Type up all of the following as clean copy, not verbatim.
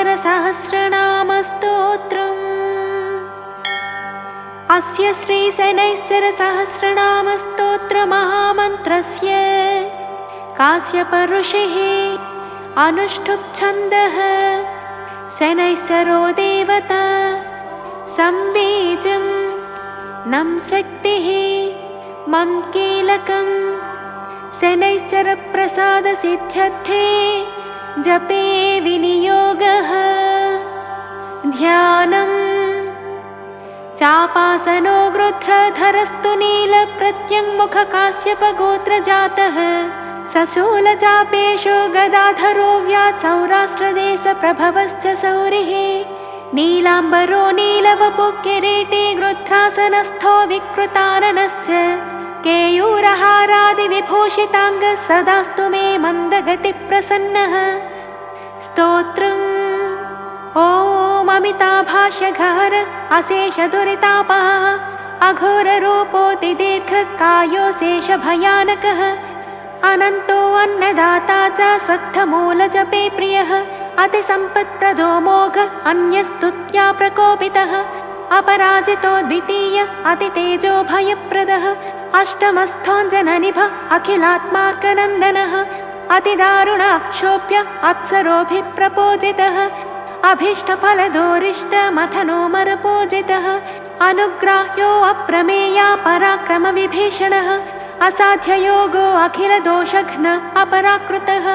शनैश्चरसहस्रनामस्तोत्रम्। अस्य श्रीशनैश्चरसहस्रनामस्तोत्रमहामन्त्रस्य काश्यप ऋषिः अनुष्ठुप् छन्दः। शनैश्चरो देवता संबीजं नं शक्तिः मम कीलकम्। शनैश्चरप्रसादसिद्ध्यर्थे जपे विनियोगः। ध्यानम् चापासनो गृध्रधरस्तु नीलप्रत्यङ्मुखकाश्यपगोत्रजातः। सशूलचापेषु गदाधरो व्यात्सौराष्ट्रदेशप्रभवश्च सौरिः। नीलाम्बरो नीलवपुकिरीटी गृध्रासनस्थो विकृताननश्च। केयूरहारादिविभूषिताङ्गः सदास्तु मे मन्दगतिप्रसन्नः। स्तोत्रम् ॐ अमिताभाष्यघहर अशेषदुरितापः अघोररूपोऽतिदीर्घकायो शेषभयानकः। अनन्तो अन्नदाता च स्वत्थमूलजपे प्रियः। अतिसम्पत्प्रदो मोघ अन्यस्तुत्या प्रकोपितः। अपराजितो द्वितीय अतितेजो भयप्रदः। अष्टमस्थोऽञ्जननिभ अखिलात्मार्कनन्दनः। अतिदारुणाक्षोभ्य अप्सरोभिः प्रपूजितः। अभीष्टफलदोरिष्टमथनोमरपूजितः। अनुग्राह्यो अप्रमेया पराक्रमविभीषणः। असाध्ययोगो अखिलदोषघ्न अपराकृतः।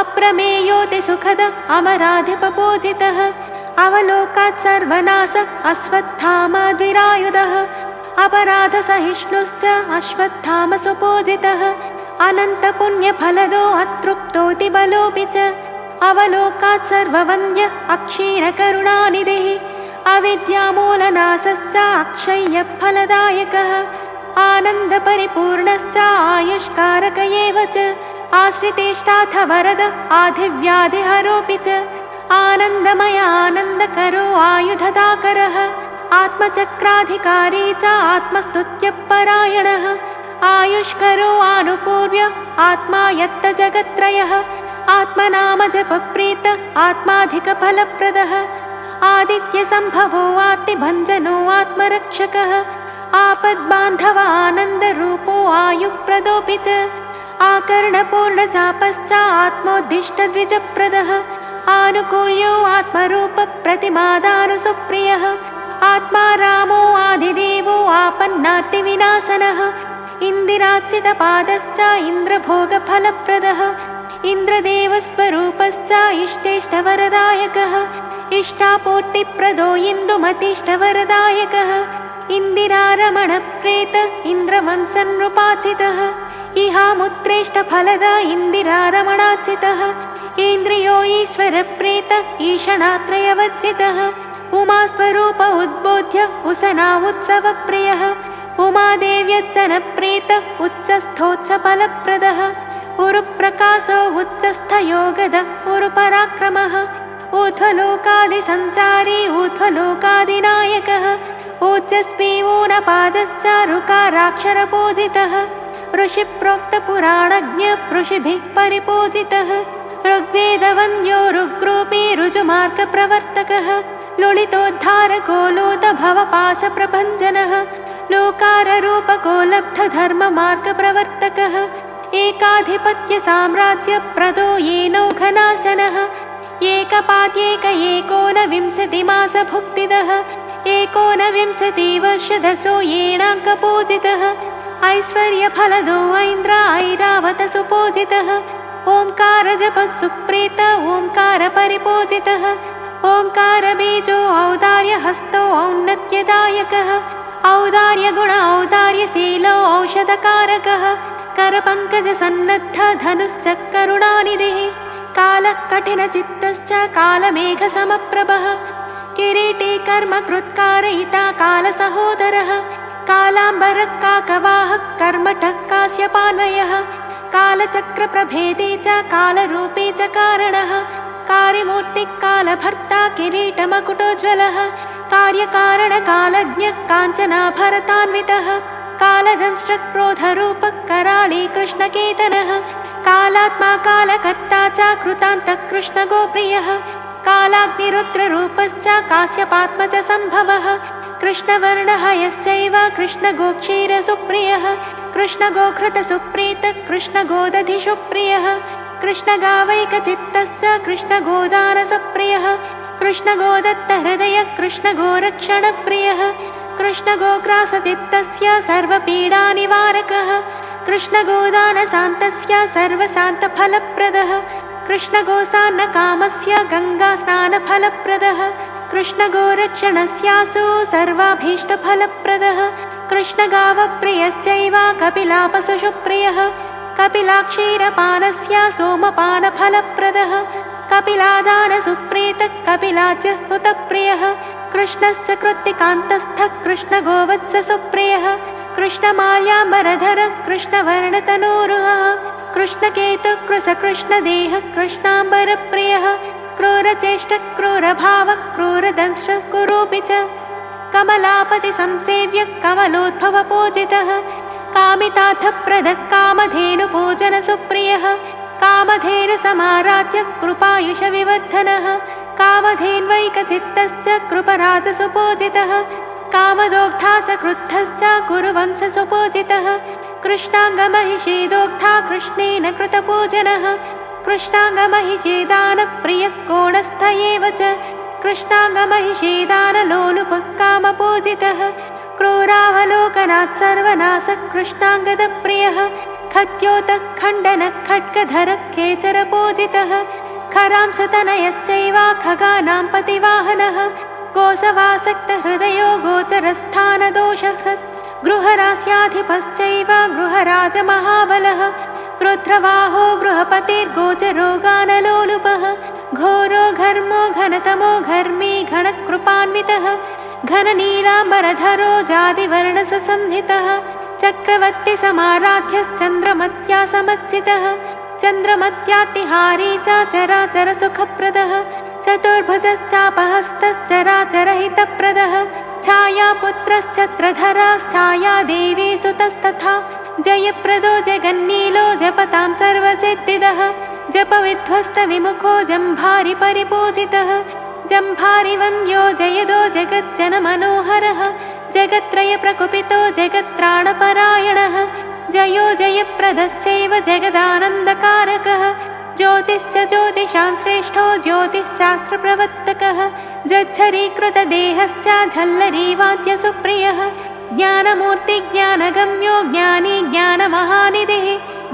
अप्रमेयोऽतिसुखद अमराधिपपूजितः। अवलोकात् सर्वनाश अश्वत्थामद्विरायुधः। अपराधसहिष्णुश्च अश्वत्थाम सुपूजितः। अनन्तपुण्यफलदो अतृप्तोऽतिबलोऽपि च। अवलोकात् सर्ववन्द्य अक्षीणकरुणानिधिः। अविद्यामूलनाशश्च अक्षय्यफलदायकः। आनन्दपरिपूर्णश्च आयुष्कारक एव च। आश्रितेष्टाथ वरद आधिव्याधिहरोऽपि च। आनन्दमय आनन्दकरो आयुधदाकरः। आत्मचक्राधिकारी च आत्मस्तुत्यपरायणः। आयुष्करो आनुपूर्व्य आत्मा यत्तजगत्त्रयः। आत्मनामजपप्रीत आत्माधिकफलप्रदः। आदित्यसम्भवो आर्तिभञ्जनो आत्मरक्षकः। आपद्बान्धव आनन्दरूपो आयुप्रदोऽपि च। आकर्णपूर्णचापश्च आत्मोद्दिष्टद्विजप्रदः। आनुकूल्यो आत्मरूपप्रतिमादानुसुप्रियः। आत्मा रामो आदिदेवो आपन्नातिविनाशनः। इन्दिरार्चितपादश्च इन्द्रभोगफलप्रदः। इन्द्रदेवस्वरूपश्च इष्टेष्टवरदायकः। इष्टापूर्तिप्रदो इन्दुमतीष्टवरदायकः। इन्दिरारमणप्रेत इन्द्रवंशनृपाचितः। इहामुत्रेष्टफलद इन्दिरारमणाचितः। इन्द्रियो ईश्वरप्रेत ईशणात्रयवच्चितः। उमास्वरूप उद्बोध्य उशना उत्सवप्रियः। उमादेव्यच्चनप्रेत उच्चस्थोच्चफलप्रदः। उरुप्रकाशो उच्चस्थयोगद उरुपराक्रमः। ऊर्ध्वलोकादिसञ्चारी ऊर्ध्वलोकादिनायकः। ओजस्वी ऊनपादश्च ऋकाराक्षरपूजितः। ऋषिप्रोक्तपुराणज्ञ ऋषिभिः परिपूजितः। ऋग्वेदवन्द्यो ऋग्रूपी ऋजुमार्गप्रवर्तकः। लुलितोद्धारको लूतभवपाशप्रभञ्जनः। लोकाररूपको लब्धधर्ममार्गप्रवर्तकः। एकाधिपत्यसाम्राज्यप्रदो येनौघनाशनः। एकपाद्येक एकोनविंशतिमासभुक्तिदः। एकोनविंशतिवर्षदशो येणाङ्कपूजितः। ऐश्वर्यफलदो ऐन्द्र ऐरावत सुपूजितः। ओङ्कारजपः सुप्रीत ओङ्कारपरिपूजितः। ओङ्कारबीजो औदार्यहस्तो औन्नत्यदायकः। औदार्यगुण औदार्यशीलो औषधकारकः। करपङ्कजसन्नद्ध धनुश्च करुणानिधिः। कालः कठिनचित्तश्च कालमेघसमप्रभः। किरीटी कर्मकृत्कारयिता कालसहोदरः। कालाम्बरः काकवाहः कर्मठः काश्यपान्वयः। कालचक्रप्रभेदी च कालरूपी च कारणः। कार्यमूर्तिः कालभर्ता किरीटमकुटोज्ज्वलः। कार्यकारणकालज्ञः काञ्चनाभरतान्वितः। कालदंष्ट्रक्रोधरूपः कराळी कृष्णकेतनः। कालात्मा कालकर्ता च कृतान्तः कृष्णगोप्रियः। कालाग्निरुद्ररूपश्च काश्यपात्मजसम्भवः कृष्णवर्णः यश्चैव कृष्णगोक्षीरसुप्रियः कृष्णगोघृतसुप्रीतः कृष्णगोदधिसुप्रियः कृष्णगावैकचित्तश्च कृष्णगोदानसप्रियः कृष्णगोदत्तहृदयः कृष्णगोरक्षणप्रियः कृष्णगोग्रासचित्तस्य सर्वपीडानिवारकः कृष्णगोदानशान्तस्य सर्वशान्तफलप्रदः कृष्णगोसान्नकामस्य गङ्गास्नानफलप्रदः कृष्णगोरक्षणस्यासु सर्वाभीष्टफलप्रदः कृष्णगावप्रियश्चैव कपिलापशुप्रियः कपिलाक्षीरपानस्य सोमपानफलप्रदः कपिलादानसुप्रीतः कपिलाच्युतप्रियः कृष्णश्च कृत्तिकान्तस्थः कृष्णगोवत्ससुप्रियः कृष्णमाल्याम्बरधरः कृष्णवर्णतनूरुहः कृष्णकेतुकृशकृष्णदेहः कृष्णाम्बरप्रियः क्रूरचेष्टः क्रूरभावः क्रूरदंष्ट्रः कुरूपि च कमलापतिसंसेव्यः कमलोद्भवपूजितः कामितार्थप्रदः कामधेनुपूजनसुप्रियः कामधेनुसमाराध्यः कृपायुषविवर्धनः कामधेन्वैकचित्तश्च कृपराजसुपूजितः कामदोग्धा च क्रुद्धश्च कुरुवंशसुपूजितः कृष्णाङ्गमहिषीदोग्धा कृष्णेन कृतपूजनः कृष्णाङ्गमहिषीदानप्रियः कोणस्थ एव च कृष्णाङ्गमहिषीदानलोलुपः कामपूजितः क्रूरावलोकनात् सर्वनाशः कृष्णाङ्गदप्रियः खद्योतः खण्डनः खड्गधरः खेचरपूजितः खरांशतनयश्चैव खगानां पतिवाहनः गोसवासक्तहृदयो गोचरस्थानदोषहृत् गृहरास्याधिपश्चैव गृहराजमहाबलः क्रुद्रवाहो गृहपतिर्गोचरोगानलोलुपः घोरो घर्मो घनतमो घर्मी घनकृपान्वितः घननीलाम्बरधरो जातिवर्णसंहितः चक्रवर्तिसमाराध्यश्चन्द्रमत्या समच्चितः चन्द्रमत्यातिहारी च चराचरसुखप्रदः चतुर्भुजश्चापहस्तश्चराचरहितप्रदः छायापुत्रश्चत्रधराश्छायादेवी सुतस्तथा जयप्रदो जगन्नीलो जपतां सर्वसिद्धिदः जपविध्वस्तविमुखो जम्भारि परिपूजितः जम्भारिवन्द्यो जयदो जगज्जनमनोहरः जगत्त्रयप्रकुपितो जगत्त्राणपरायणः जयो जयप्रदश्चैव जगदानन्दकारकः ज्योतिश्च ज्योतिषां श्रेष्ठो ज्योतिश्शास्त्रप्रवर्तकः जच्छरीकृतदेहश्च झल्लरीवाद्यसुप्रियः ज्ञानमूर्तिज्ञानगम्यो ज्ञानी ज्ञानमहानिधिः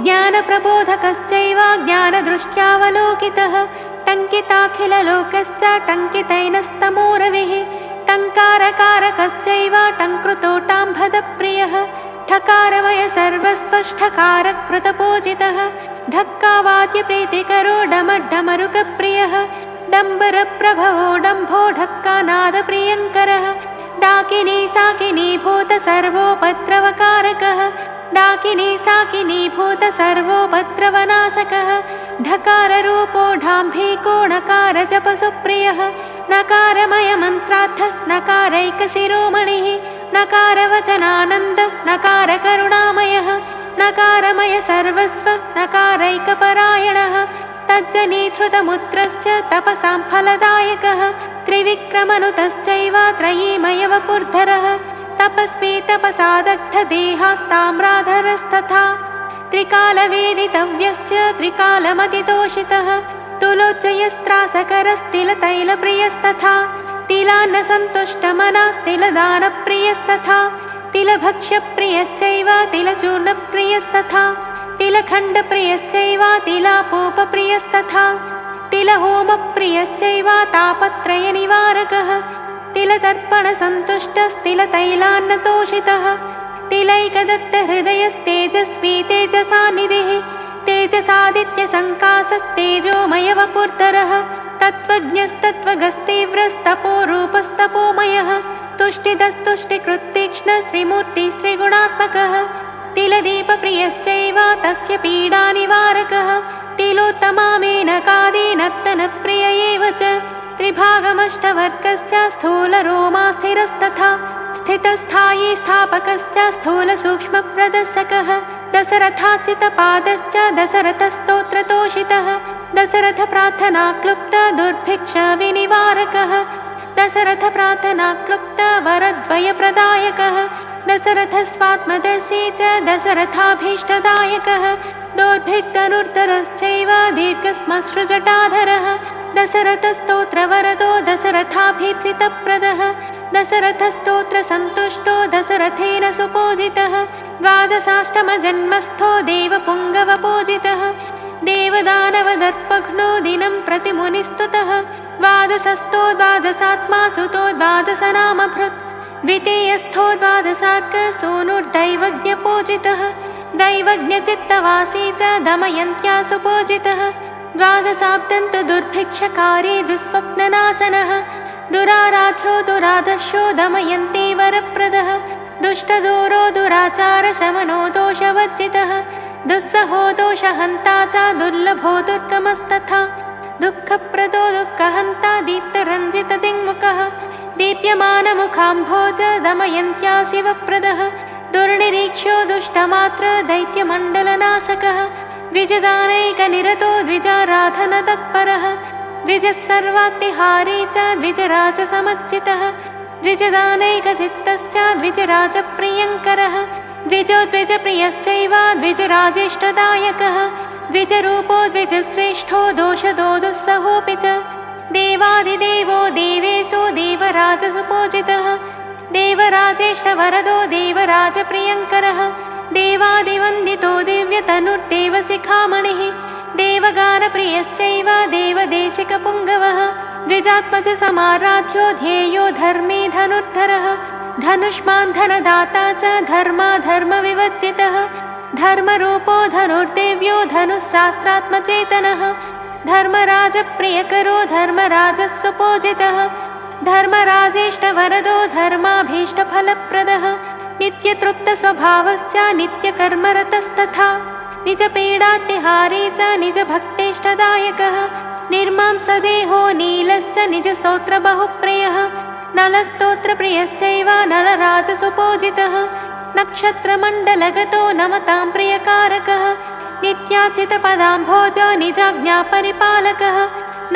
ज्ञानप्रबोधकश्चैव ज्ञानदृष्ट्यावलोकितः टङ्किताखिललोकश्च टङ्कितैनस्तमोरविः टङ्कारकारकश्चैव टङ्कृतोटाम्भदप्रियः ठकारमय सर्वस्वष्ठकारकृतपूजितः ढक्कावाद्यप्रीतिकरो डमड्डमरुकप्रियः डम्बरप्रभवो डम्भो ढक्कानादप्रियङ्करः डाकिनी साकिनीभूत सर्वोपद्रवकारकः डाकिनी साकिनीभूत सर्वोपद्रवनाशकः ढकाररूपो ढाम्भीकोणकारजपसुप्रियः नकारमयमन्त्रार्थः नकारैकशिरोमणिः नकारवचनानन्द नकारकरुणामयः नकारमय सर्वस्व नकारैकपरायणः तज्जनीधृतमुत्रश्च तपसां फलदायकः त्रिविक्रमनुतश्चैव त्रयीमयवपुर्धरः तपस्वी तपसादग्धदेहास्ताम्राधरस्तथा त्रिकालवेदितव्यश्च त्रिकालमतितोषितः तुलोच्चयस्त्रासकरस्तिलतैलप्रियस्तथा तिलान्नसन्तुष्टमनास्तिलदानप्रियस्तथा तिलभक्ष्यप्रियश्चैव तिलचूर्णप्रियस्तथा तिलखण्डप्रियश्चैव तिलापूपप्रियस्तथा तिलहोमप्रियश्चैव तापत्रयनिवारकः तिलतर्पणसन्तुष्टस्तिलतैलान्नतोषितः तिलैकदत्तहृदयस्तेजस्वी तेजसानिधिः तेजसादित्यसङ्काशस्तेजोमयवपुर्धरः तत्त्वज्ञस्तत्त्वगस्तीव्रस्तपोरूपस्तपोमयः तुष्टिदस्तुष्टिकृत्तीक्ष्णस्त्रिमूर्तिस्त्रिगुणात्मकः तिलदीपप्रियश्चैव तस्य पीडानिवारकः तिलोत्तमामेनकादीनर्तनप्रिय एव च त्रिभागमष्टवर्गश्च स्थूलरोमास्थिरस्तथा स्थितस्थायी स्थापकश्च स्थूलसूक्ष्मप्रदर्शकः दशरथाचितपादश्च दशरथस्तोत्रतोषितः दशरथ प्रार्थना क्लुप्त दुर्भिक्ष विनिवारकः दशरथ प्रार्थना क्लुप्त वरद्वयप्रदायकः दशरथ स्वात्मदर्शी च दशरथाभीष्टदायकः दोर्भिर्धनुर्धरश्चैव दीर्घश्मश्रुजटाधरः दशरथस्तोत्रवरदो दशरथाभीप्सितप्रदः दशरथस्तोत्रसन्तुष्टो दशरथेन सुपूजितः द्वादशाष्टमजन्मस्थो देवपुङ्गवपूजितः देवदानवदर्पघ्नो दिनं प्रतिमुनिस्तुतः द्वादशस्थो द्वादशात्मा सुतो द्वादशनामभृत् द्वितीयस्थो द्वादशार्क सूनुर्दैवज्ञपूजितः दैवज्ञचित्तवासी च दमयन्त्या सुपूजितः द्वादशाब्दन्तु दुर्भिक्षकारी दुःस्वप्ननाशनः दुराराध्यो दुराधर्षो दमयन्ते वरप्रदः दुष्टदूरो दुराचारशमनो दोषवर्जितः दुस्सहो दोषहन्ता च दुर्लभो दुर्गमस्तथा दुःखप्रदो दुःखहन्ता दीप्तरञ्जितदिङ्मुखः दीप्यमानमुखाम्भोज दमयन्त्या शिवप्रदः दुर्निरीक्ष्यो दुष्टमात्र दैत्यमण्डलनाशकः द्विजदानैकनिरतो द्विजाराधनतत्परः द्विजः सर्वात्तिहारी च द्विजराजसमर्चितः द्विजदानैकचित्तश्च द्विजराजप्रियङ्करः द्विजो द्विजप्रियश्चैव द्विजराजेष्टदायकः द्विजरूपो द्विजश्रेष्ठो दोषदो दुःसहोऽपि च देवादिदेवो देवेशो देवराजसुपूजितः देवराजेष्टवरदो देवराजप्रियङ्करः देवादिवन्दितो दिव्यतनुर्देवशिखामणिः देवगानप्रियश्चैव देवदेशिकपुङ्गवः द्विजात्मजसमाराध्यो ध्येयो धर्मी धनुर्धरः धनुष्मान् धनदाता च धर्माधर्मविवर्जितः धर्मरूपो धनुर्देव्यो धनुःशास्त्रात्मचेतनः धर्मराजप्रियकरो धर्मराजस्वपूजितः धर्मराजेष्टवरदो धर्माभीष्टफलप्रदः नित्यतृप्तस्वभावश्च नित्यकर्मरतस्तथा निजपीडातिहारी च निजभक्तेष्टदायकः निर्मांसदेहो नीलश्च निजस्तोत्रबहुप्रियः नलस्तोत्रप्रियश्चैव नलराजसुपूजितः नक्षत्रमण्डलगतो नमतां प्रियकारकः नित्याचितपदाम्भोज निजाज्ञापरिपालकः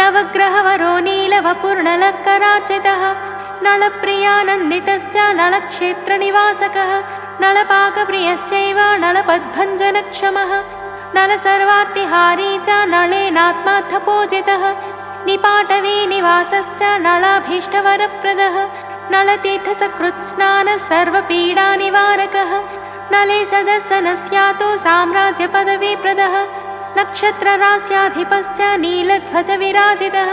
नवग्रहवरो नीलवपूर्णलकराचितः नलप्रियानन्दितश्च नलक्षेत्रनिवासकः नलपाकप्रियश्चैव नलपद्भञ्जनक्षमः नलसर्वार्तिहारी च नलेनात्मार्थपूजितः निपाटवीनिवासश्च नलाभीष्टवरप्रदः नलतीर्थसकृत्स्नानः सर्वपीडानिवारकः नले सदस्सनस्यातो साम्राज्यपदवीप्रदः नक्षत्ररास्याधिपश्च नीलध्वजविराजितः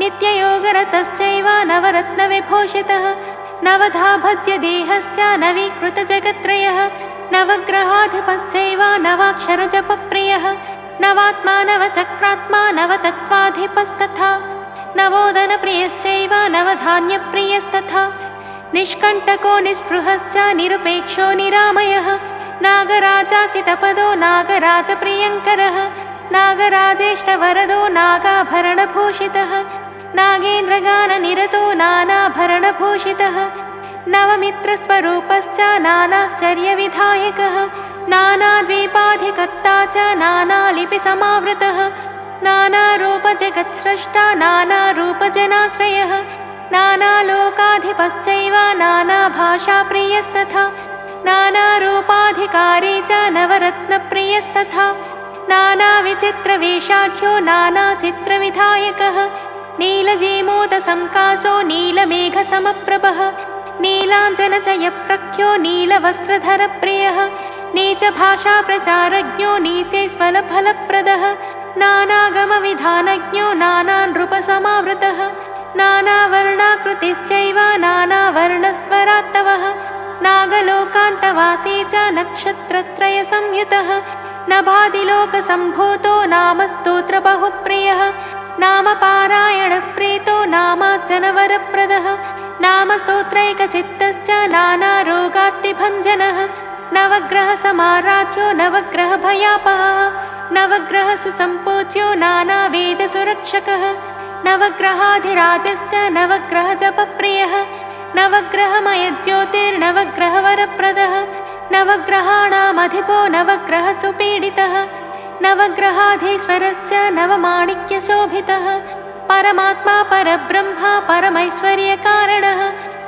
नित्ययोगरतश्चैव नवरत्नविभूषितः नवधा भज्यदेहश्च नवीकृतजगत्त्रयः नवग्रहाधिपश्चैव नवाक्षरजपप्रियः नवात्मा नवचक्रात्मा नवतत्त्वाधिपस्तथा नवोदनप्रियश्चैव नवधान्यप्रियस्तथा निष्कण्टको निःस्पृहश्च निरुपेक्षो निरामयः नागराजाचितपदो नागराजप्रियङ्करः नागराजेष्टवरदो नागाभरणभूषितः नागेन्द्रगाननिरतो नानाभरणभूषितः नवमित्रस्वरूपश्च नानाश्चर्यविधायकः नानाद्वीपाधिकर्ता च नानालिपिसमावृतः नानारूपजगत्स्रष्टा नानारूपजनाश्रयः नानालोकाधिपश्चैव नानाभाषाप्रियस्तथा नानारूपाधिकारी च नवरत्नप्रियस्तथा नानाविचित्रवेषाढ्यो नानाचित्रविधायकः नीलजीमूतसंकाशो नीलमेघसमप्रभः नीलाञ्जनचयप्रख्यो नीलवस्त्रधरप्रियः नीचभाषाप्रचारज्ञो नीचैस्वलफलप्रदः नानागमविधानज्ञो नानानृपसमावृतः नानावर्णाकृतिश्चैव नानावर्णस्वरात्तवः नागलोकान्तवासी च नक्षत्रत्रयसंयुतः नभादिलोकसम्भूतो नामस्तोत्रबहुप्रियः नामपारायणप्रीतो नामार्चनवरप्रदः नामस्तोत्रैकचित्तश्च नानारोगार्तिभञ्जनः नवग्रहसमाराध्यो नवग्रहभयापहः नवग्रहसुसम्पूज्यो नानावेदसुरक्षकः नवग्रहाधिराजश्च नवग्रहजपप्रियः नवग्रहमयज्योतिर्नवग्रहवरप्रदः नवग्रहाणामधिपो नवग्रहसुपीडितः नवग्रहाधीश्वरश्च नवमाणिक्यशोभितः परमात्मा परब्रह्मा परमैश्वर्यकारणः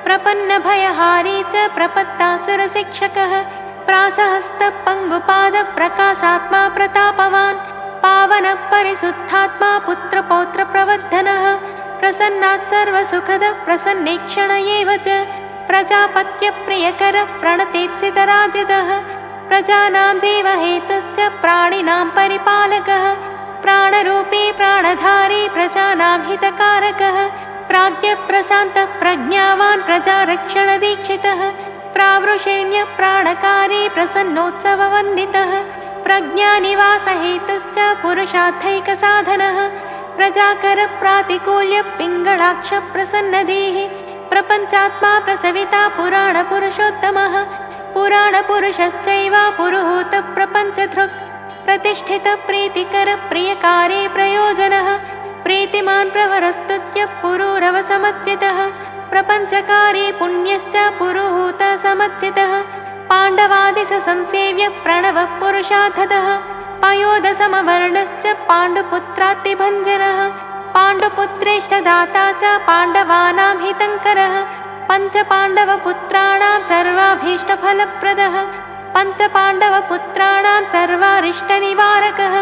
प्रपन्नभयहारी च प्रपत्तासुरशिक्षकः प्रासहस्तपङ्गुपादप्रकाशात्मा प्रतापवान् पावनः परिशुद्धात्मा पुत्रपौत्रप्रवर्धनः प्रसन्नात् सर्वसुखदः प्रसन्नेक्षण एव च प्रजापत्यप्रियकरः प्रणतेप्सितराजितः प्रजानां जीवहेतुश्च प्राणिनां परिपालकः प्राणरूपी प्राणधारी प्रजानां हितकारकः प्राज्ञप्रशान्तः प्रज्ञावान् प्रजारक्षणदीक्षितः प्रावृषेण्यः प्राणकारी प्रसन्नोत्सववन्दितः प्रज्ञानिवासहेतुश्च पुरुषार्थैकसाधनः प्रजाकरप्रातिकूल्यपिङ्गळाक्षप्रसन्नधीः प्रपञ्चात्मा प्रसविता पुराणपुरुषोत्तमः पुराणपुरुषश्चैव पुरुहूतप्रपञ्चधृक् प्रतिष्ठितप्रीतिकरप्रियकारी प्रयोजनः प्रीतिमान् प्रवरस्तुत्यः पुरूरवसमच्चितः प्रपञ्चकारी पुण्यश्च पुरुहूतसमच्चितः पाण्डवादिसंसेव्यः प्रणवः पुरुषार्थतः पयोदसमवर्णश्च पाण्डुपुत्रातिभञ्जनः पाण्डुपुत्रेष्टदाता च पाण्डवानां हितङ्करः पञ्चपाण्डवपुत्राणां सर्वाभीष्टफलप्रदः पञ्चपाण्डवपुत्राणां सर्वारिष्टनिवारकः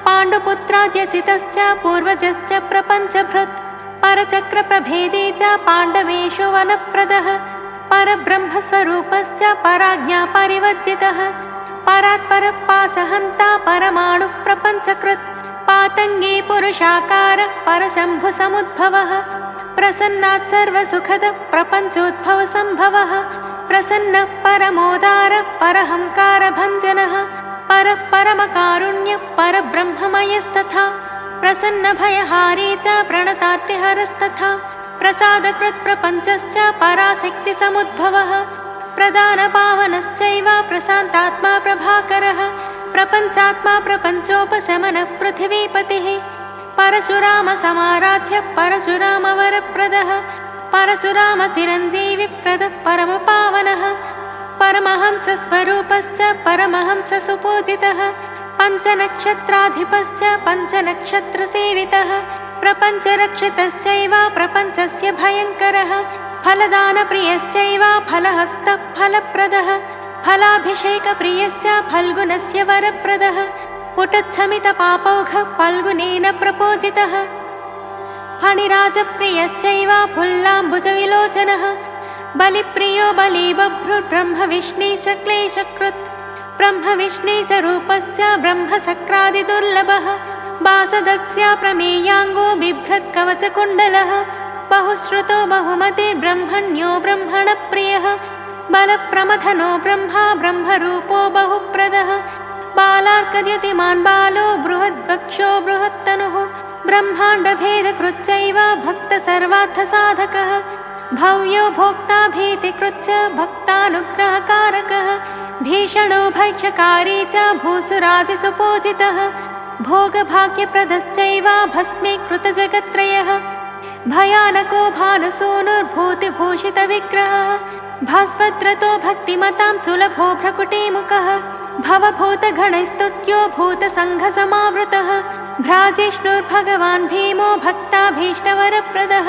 पाण्डुपुत्राद्यचितश्च पूर्वजश्च प्रपञ्चभृत् परचक्रप्रभेदी च पाण्डवेषु वनप्रदः परब्रह्मस्वरूपश्च पराज्ञा परिवर्जितः परात्परपासहन्ता परमाणुः प्रपञ्चकृत् पातङ्गी पुरुषाकारः परशम्भुसमुद्भवः प्रसन्नात् सर्वसुखदः प्रपञ्चोद्भवसम्भवः प्रसन्नः परमोदारः परहंकारभञ्जनः परः परमकारुण्यः परब्रह्ममयस्तथा प्रसन्नभयहारी च प्रणतार्तिहरस्तथा प्रसादकृत्प्रपञ्चश्च पराशक्तिसमुद्भवः प्रदानपावनश्चैव प्रशान्तात्मा प्रभाकरः प्रपञ्चात्मा प्रपञ्चोपशमनः पृथिवीपतिः परशुरामसमाराध्यः परशुरामवरप्रदः परशुरामचिरञ्जीविप्रदः परमपावनः परमहंसस्वरूपश्च परमहंससुपूजितः पञ्चनक्षत्राधिपश्च पञ्चनक्षत्रसेवितः प्रपञ्चरक्षितश्चैव प्रपञ्चस्य भयङ्करः फलदानप्रियश्चैव फलहस्तः फलप्रदः फलाभिषेकप्रियश्च फल्गुनस्य वरप्रदः पुटच्छमितपापौघः फल्गुनेन प्रपूजितः फणिराजप्रियश्चैव फुल्लाम्बुजविलोचनः बलिप्रियो बलिबभ्रुर्ब्रह्मविष्णुशक्लेशकृत् ब्रह्मविष्णुस्वरूपश्च ब्रह्मशक्रादिदुर्लभः वासदक्ष्या प्रमेयाङ्गो बिभ्रत्कवचकुण्डलः बहुश्रुतो बहुमतिर्ब्रह्मण्यो ब्रह्मणप्रियः बलप्रमथनो ब्रह्मा ब्रह्मरूपो बहुप्रदः बालार्कद्युतिमान् बालो बृहद्वक्षो बृहत्तनुः ब्रह्माण्डभेदकृच्चैव भक्तसर्वार्थसाधकः भव्यो भोक्ता भीतिकृच्च भक्तानुग्रहकारकः भीषणो भैक्षकारी च भूसुरादिसुपूजितः भोगभाग्यप्रदश्चैव भस्मीकृतजगत्त्रयः भयानको भानुसूनुर्भूतिभूषितविग्रहः भास्वद्रतो भक्तिमतां सुलभो भ्रकुटीमुखः भवभूतगणैस्तुत्यो भूतसङ्घसमावृतः भ्राजिष्णुर्भगवान् भीमो भक्ताभीष्टवरप्रदः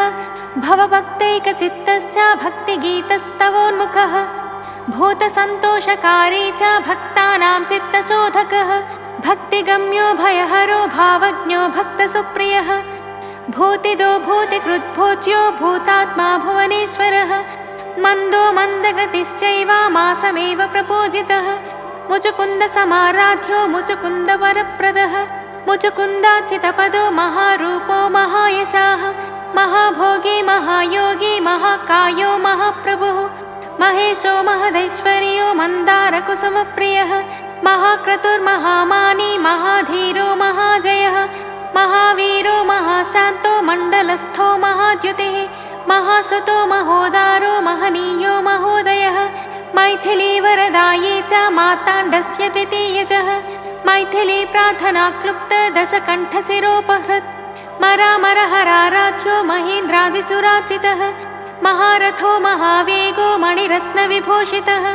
भवभक्तैकचित्तश्च भक्तिगीतस्तवोन्मुखः भूतसन्तोषकारी च भक्तानां चित्तशोधकः भक्तिगम्यो भयहरो भावज्ञो भक्तसुप्रियः भूतिदो भूतिकृद्भोज्यो भूतात्मा भुवनेश्वरः मन्दो मन्दगतिश्चैव मासमेव प्रपूजितः मुचुकुन्दसमाराध्यो मुचुकुन्दवरप्रदः मुचुकुन्दाचितपदो महारूपो महायशाः महाभोगी महायोगी महाकायो महाप्रभुः महेशो महदैश्वर्यो मन्दारकुसुमप्रियः महाक्रतुर्महामानी महाधीरो महाजयः महावीरो महाशान्तो मण्डलस्थो महाद्युतिः महासुतो महोदारो महनीयो महोदयः मैथिलीवरदायी च मार्ताण्डस्य द्वितीयजः मैथिली प्रार्थनाक्लुप्त दशकण्ठशिरोपहृत् मरामरहराराध्यो महेन्द्रादिसुराचितः महारथो महावेगो मणिरत्नविभूषितः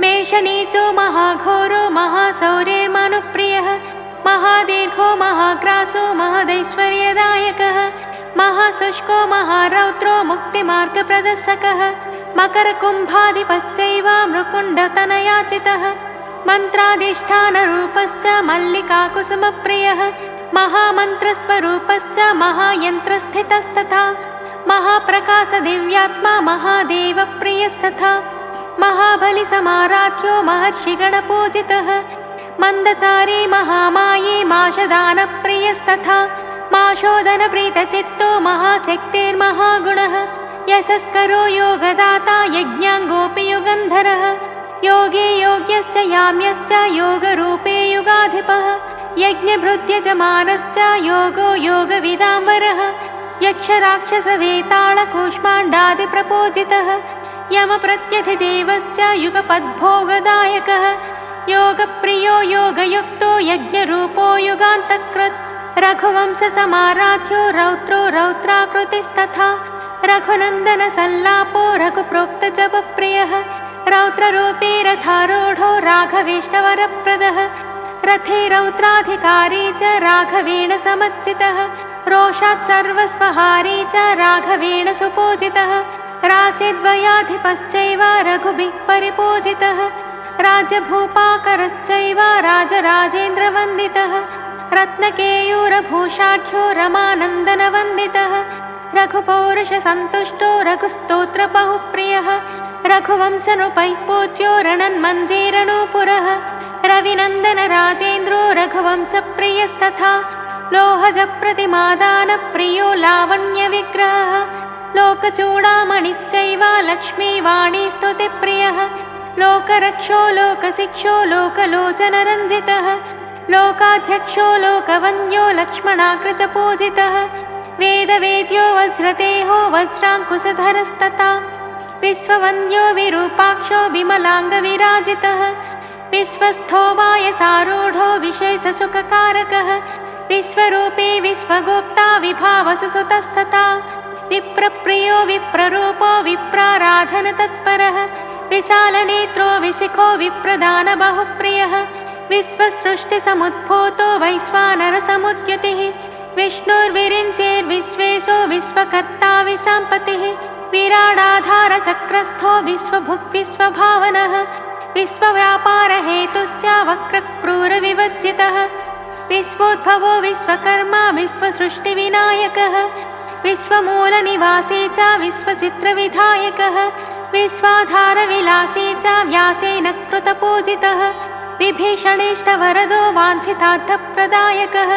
मेषनीचो महाघोरो महाशौर्यमनुप्रियः महादीर्घो महाग्रासो महदैश्वर्यदायकः महाशुष्को महारौद्रो मुक्तिमार्गप्रदर्शकः मकरकुम्भाधिपश्चैव मृकुण्डतनयाचितः मन्त्राधिष्ठानरूपश्च मल्लिकाकुसुमप्रियः महामन्त्रस्वरूपश्च महायन्त्रस्थितस्तथा महाप्रकाशदिव्यात्मा महादेवप्रियस्तथा महाबलिसमाराध्यो महर्षिगणपूजितः मन्दचारी महामायी माशदानप्रियस्तथा माशोदनप्रीतचित्तो महाशक्तिर्महागुणः यशस्करो योगदाता यज्ञाङ्गोऽपि युगन्धरः योगी योग्यश्च याम्यश्च योगरूपे युगाधिपः यज्ञभृत्यजमानश्च योगो योगविदाम्बरः यक्षराक्षसवेतालकूष्माण्डादिप्रपूजितः यमप्रत्यधिदेवश्च युगपद्भोगदायकः योगप्रियो योगयुक्तो यज्ञरूपो युगान्तकृत् रघुवंशसमाराध्यो रौद्रो रौद्राकृतिस्तथा रघुनन्दनसल्लापो रघुप्रोक्तजपप्रियः रौद्ररूपी रथारूढो राघवेष्टवरप्रदः रथे रौद्राधिकारी च राघवेण समर्चितः रोषात् सर्वस्वहारी च राघवेण सुपूजितः राशिद्वयाधिपश्चैव रघुभिः परिपूजितः राजभूपाकरश्चैव राजराजेन्द्रवन्दितः रत्नकेयूरभूषाढ्यो रमानन्दनवन्दितः रघुपौरुषसन्तुष्टो रघुस्तोत्रबहुप्रियः रघुवंशनृपैः पूज्यो रणन्मञ्जेरणूपुरः रविनन्दनराजेन्द्रो रघुवंशप्रियस्तथा लोहजप्रतिमादानप्रियो लावण्यविग्रहः लोकचूडामणिश्चैव लक्ष्मीवाणीस्तुतिप्रियः लोकरक्षो लोकशिक्षो लोकलोचनरञ्जितः लोकाध्यक्षो लोकवन्द्यो लक्ष्मणाग्रजपूजितः वेदवेद्यो वज्रदेहो वज्राङ्कुशधरस्तथा विश्ववन्द्यो विरूपाक्षो विमलाङ्गविराजितः विश्वस्थो वायसारूढो विशेषसुखकारकः विश्वरूपी विश्वगुप्ता विभावसुतस्तथा विप्रप्रियो विप्ररूपो विप्राराधनतत्परः विशालनेत्रो विशिखो विप्रदानबहुप्रियः विश्वसृष्टिसमुद्भूतो वैश्वानरसमुद्यतिः विष्णुर्विरिञ्चेर्विश्वेशो विश्वकर्ता विशाम्पतिः विराडाधारचक्रस्थो विश्वभुग्विश्वभावनः विश्वव्यापारहेतुश्च वक्रक्रूरविवर्जितः विश्वोद्भवो विश्वकर्मा विश्वसृष्टिविनायकः विश्वमूलनिवासी च विश्वचित्रविधायकः विश्वाधारविलासी च व्यासेन कृतपूजितः विभीषणेष्टवरदो वाञ्छितार्थप्रदायकः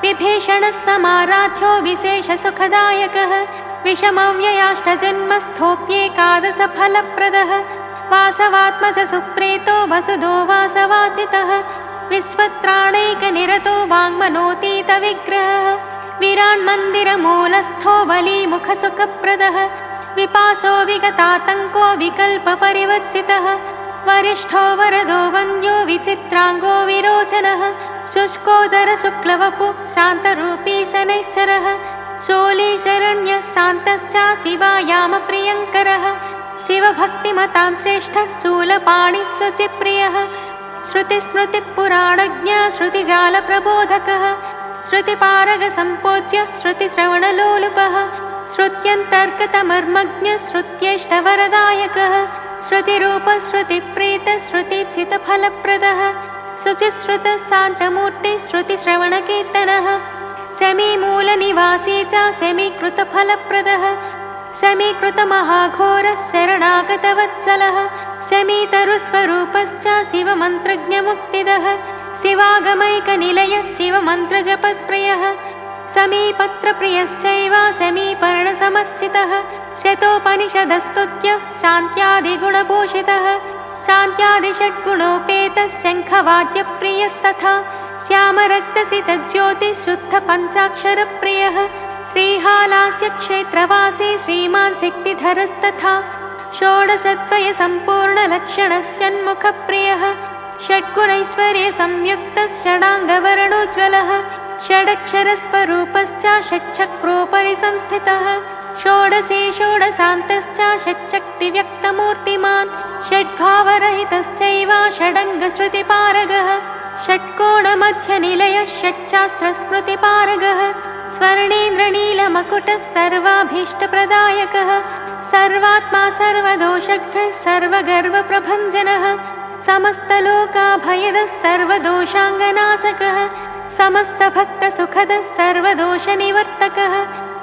विभीषणः समाराध्यो विशेषसुखदायकः विषमव्ययाष्टजन्मस्थोऽप्येकादशफलप्रदः वासवात्मजसुप्रेतो वसुधो वासवाचितः विश्वत्राणैकनिरतो वाङ्मनोतीतविग्रहः विरान्मन्दिरमूलस्थो बलीमुखसुखप्रदः विपाशो विगतातङ्को विकल्पपरिवर्जितः वरिष्ठो वरदो वन्द्यो विचित्राङ्गो विरोचनः शुष्कोदरशुक्लवपुः शान्तरूपी शनैश्चरः शोलीशरण्यः शान्तश्च शिवायामप्रियङ्करः शिवभक्तिमतां श्रेष्ठः शूलपाणिः शुचिप्रियः श्रुतिस्मृतिपुराणज्ञः श्रुतिजालप्रबोधकः श्रुतिपारगसम्पूज्य श्रुतिश्रवणलोलुपः श्रुत्यन्तर्गतमर्मज्ञः श्रुत्यैष्टवरदायकः श्रुतिरूपः श्रुतिप्रीतः श्रुतिप्सितफलप्रदः शुचिश्रुतः शान्तमूर्तिः श्रुतिश्रवणकीर्तनः शमीमूलनिवासी च शमीकृतफलप्रदः शमीकृतमहाघोरः शरणागतवत्सलः शमीतरुस्वरूपश्च शिवमन्त्रज्ञमुक्तिदः शिवागमैकनिलयः शिवमन्त्रजपत्प्रियः शमीपत्रप्रियश्चैव शमीपर्णसमर्चितः शतोपनिषदस्तुत्य शान्त्यादिगुणभूषितः शान्त्यादिषड्गुणोपेतः शङ्खवाद्यप्रियस्तथा श्यामरक्तसितज्योतिःशुद्धपञ्चाक्षरप्रियः श्रीहालास्यक्षेत्रवासी श्रीमान् शक्तिधरस्तथा षोडशद्वयसम्पूर्णलक्षणः षण्मुखप्रियः षड्गुणैश्वर्यसंयुक्तः षडाङ्गवर्णोज्ज्वलः षडक्षरस्वरूपश्च षट्चक्रोपरि संस्थितः षोडशे षोडशान्तश्च षट्शक्तिव्यक्तमूर्तिमान् षड्भावरहितश्चैव षडङ्गश्रुतिपारगः षट्कोणमध्यनिलयः षट्शास्त्रस्मृतिपारगः स्वर्णेन्द्रनीलमकुटः सर्वाभीष्टप्रदायकः सर्वात्मा सर्वदोषघ्नः सर्वगर्वप्रभञ्जनः समस्तलोकाभयदः सर्वदोषाङ्गनाशकः समस्तभक्तसुखदः सर्वदोषनिवर्तकः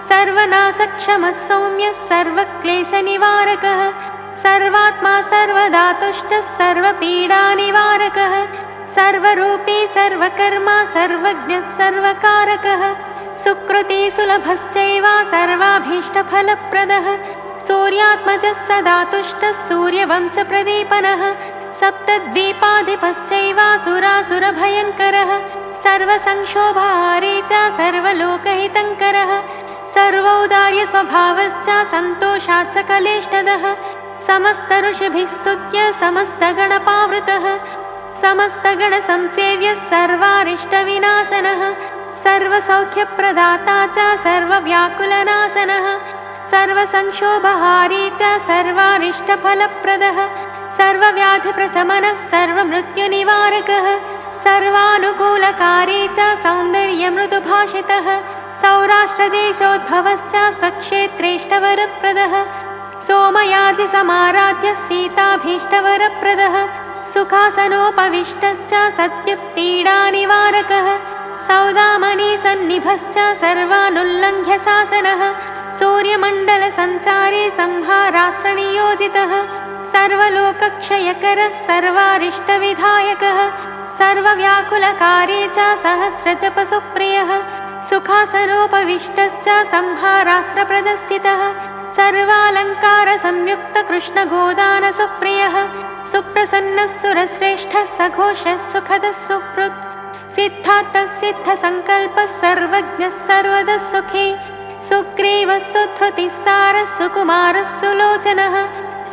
सर्वनाशक्षमः सौम्यः सर्वक्लेशनिवारकः सर्वात्मा सर्वदातुष्टः सर्वपीडानिवारकः सर्वरूपी सर्वकर्मा सर्वज्ञः सर्वकारकः सुकृती सुलभश्चैव सर्वाभीष्टफलप्रदः सूर्यात्मजः सदा तुष्टः सूर्यवंशप्रदीपनः सप्तद्वीपाधिपश्चैव सुरासुरभयङ्करः सर्वसंक्षोभहारी च सर्वलोकहितङ्करः सर्वौदार्यस्वभावश्च सन्तोषात् सकलेष्टदः समस्तऋषिभिस्तुत्य समस्तगणपावृतः समस्तगणसंसेव्यः सर्वारिष्टविनाशनः सर्वसौख्यप्रदाता च सर्वव्याकुलनाशनः सर्वसंक्षोभहारी च सर्वारिष्टफलप्रदः सर्वव्याधिप्रशमनः सर्वमृत्युनिवारकः सर्वानुकूलकारी च सौन्दर्यमृदुभाषितः सौराष्ट्रदेशोद्भवश्च स्वक्षेत्रेष्टवरप्रदः सोमयाजिसमाराध्यः सीताभीष्टवरप्रदः सुखासनोपविष्टश्च सत्यपीडानिवारकः सौदामणिसन्निभश्च सर्वानुल्लङ्घ्य शासनः सूर्यमण्डलसञ्चारी संहारास्त्रनियोजितः सर्वलोकक्षयकरः सर्वारिष्टविधायकः सर्वव्याकुलकारी च सहस्रजपसुप्रियः सुखासनोपविष्टश्च संहारास्त्रप्रदर्शितः सर्वालङ्कारसंयुक्तकृष्णगोदानसुप्रियः सुप्रसन्नः सुरश्रेष्ठः सघोषः सुखदः सुहृत् सिद्धार्थः सिद्धसङ्कल्पः सर्वज्ञः सर्वदः सुखी सुग्रीवः सुधृतिस्सारः सुकुमारः सुलोचनः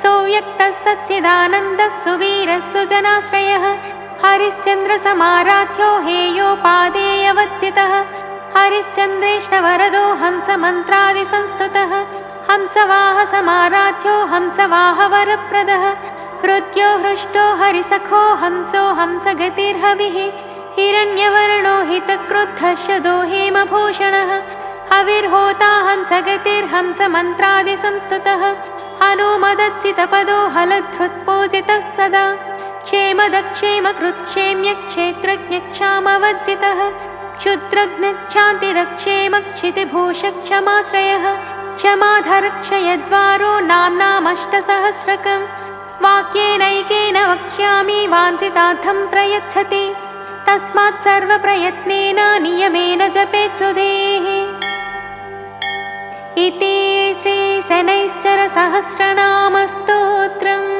सुव्यक्तः सच्चिदानन्दः सुवीरः सुजनाश्रयः हरिश्चन्द्रसमाराध्यो हेयोपादेयवच्चितः हरिश्चन्द्रेष्टवरदो हंसमन्त्रादिसंस्तुतः हंसवाहसमाराध्यो हंसवाहवरप्रदः हृद्यो हृष्टो हरिसखो हंसो हंसगतिर्हविः हिरण्यवर्णो हितक्रुद्धर्षदो हेमभूषणः हविर्होता हंसगतिर्हंसमन्त्रादिसंस्तुतः हनुमदच्चितपदो हलधृत्पूजितः सदा क्षेमदक्षेमकृत्क्षेम्यक्षेत्रज्ञक्षामवज्जितः क्षुद्रघ्नक्षान्तिदक्षेमक्षितिभूषक्षमाश्रयः क्षमाधरक्षयद्वारो नाम्नामष्टसहस्रकं वाक्येनैकेन वक्ष्यामि वाञ्छितार्थं प्रयच्छति तस्मात् सर्वप्रयत्नेन नियमेन जपेत् सुधेः इति श्रीशनैश्चरसहस्रनामस्तोत्रम्।